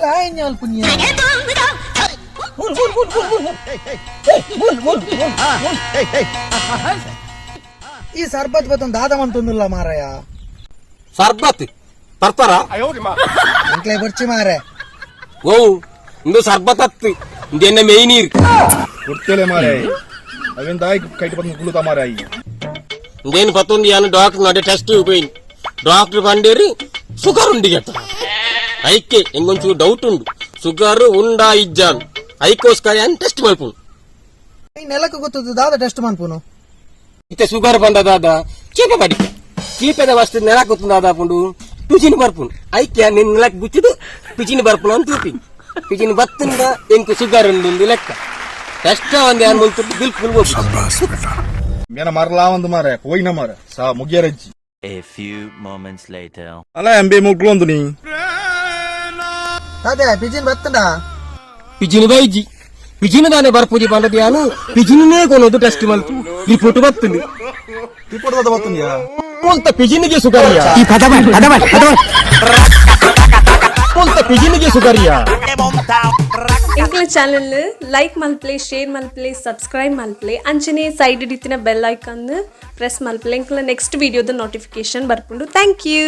Lainnya punya. ಈ ಸರ್ಬತ್ ಬತ್ತೊಂದು ದಾದ ಮಂತೊಂದಿಲ್ಲ ಮಾರಾಯ. ಸರ್ಬತ್ ತರ್ತಾರ ಅಂಕ್ಲೆ ಬರ್ಚಿ ಮಾರೆ. ಓ ಇಂದು ಸರ್ಬತ್ ಹತ್ತು ಇಂದೆನ್ನ ಮೇಯ್ ನೀರು ಕೊಡ್ತೇಲೆ ಮಾರೆ. ಅವೆಂತ ಆಯ್ತು ಕೈಟ್ ಬಂದು ಕುಳುತ ಮಾರಾಯಿ. ఇందేని పత్తుంది అని డాక్టర్ నడే టెస్ట్ పోయింది. డాక్టర్ పండేరి షుగర్ ఉంది గత ఐకే ఇంకొంచెం డౌట్ ఉండు షుగర్ ఉండా ఇజ్జాను ఐకోస్కాయ అని టెస్ట్ మల్పు ಈ ನೆಲಕ್ಕೆ ಗೊತ್ತದು ದಾದ ಟೆಸ್ಟ್ ಮನ್ಪುನು. ಇತ್ತೆ షుగర్ ಬಂದ ದಾದ ಚೀಪೆ ಬಡಿಕ ಚೀಪೆದ ವಸ್ತು ನೆಲಕ್ಕೆ ಗೊತ್ತು ದಾದ ಪುಂಡು ಪಿಚಿನಿ ಬರ್ಪುನು ಐಕ್ಯ ನಿನ್ನ ನೆಲಕ್ಕೆ ಬುಚ್ಚಿದು ಪಿಚಿನಿ ಬರ್ಪುನು ಅಂತ ತೂಪಿ ಪಿಚಿನಿ ಬತ್ತಿಂದ ಎಂಕು షుగర్ ఉంది ಲೆಕ್ಕ ಟೆಸ್ಟ್ ಒಂದೇ ಅನ್ ಮುಂತು ಬಿಲ್ಕುಲ್ ಹೋಗಿ ಮೇನ ಮರಲಾ ಒಂದು ಮಾರೆ ಪೋಯಿನ ಮಾರೆ ಸಾ ಮುಗಿಯರಜ್ಜಿ. A few moments later. ಅಲ್ಲ ಎಂಬೆ ಮುಗ್ಲೊಂದು ನೀ ಅದೇ ಪಿಜಿನ್ ಬತ್ತಂಡ పిజిని వైజి పిజిని దానే బర్పూజి పండది అను పిజినినే కొనొద్దు టెస్ట్ మల్పు ఈ ఫోటో వస్తుంది ರಿಪೋರ್ಟ್ ಅದ ಬತ್ತಂದ್ಯಾ కొంత పిజినికి సుగరియా ఈ పదవల్ కొంత పిజినికి సుగరియా ಎಂಕ್ಲ ಚಾನಲ್ ಲೈಕ್ ಮಲ್ಪ್ಲೆ ಶೇರ್ ಮಲ್ಪ್ಲೆ ಸಬ್ಸ್ಕ್ರೈಬ್ ಮಲ್ಪ್ಲೆ ಅಂಚನೆ ಸೈಡ್ ಇಡಿತಿನ ಬೆಲ್ ಐಕಾನ್ ಪ್ರೆಸ್ ಮಲ್ಪ್ಲೆ ಎಂಕ್ಲ ನೆಕ್ಸ್ಟ್ ವಿಡಿಯೋದ ನೋಟಿಫಿಕೇಶನ್ ಬರ್ಪುಂಡು. Thank you.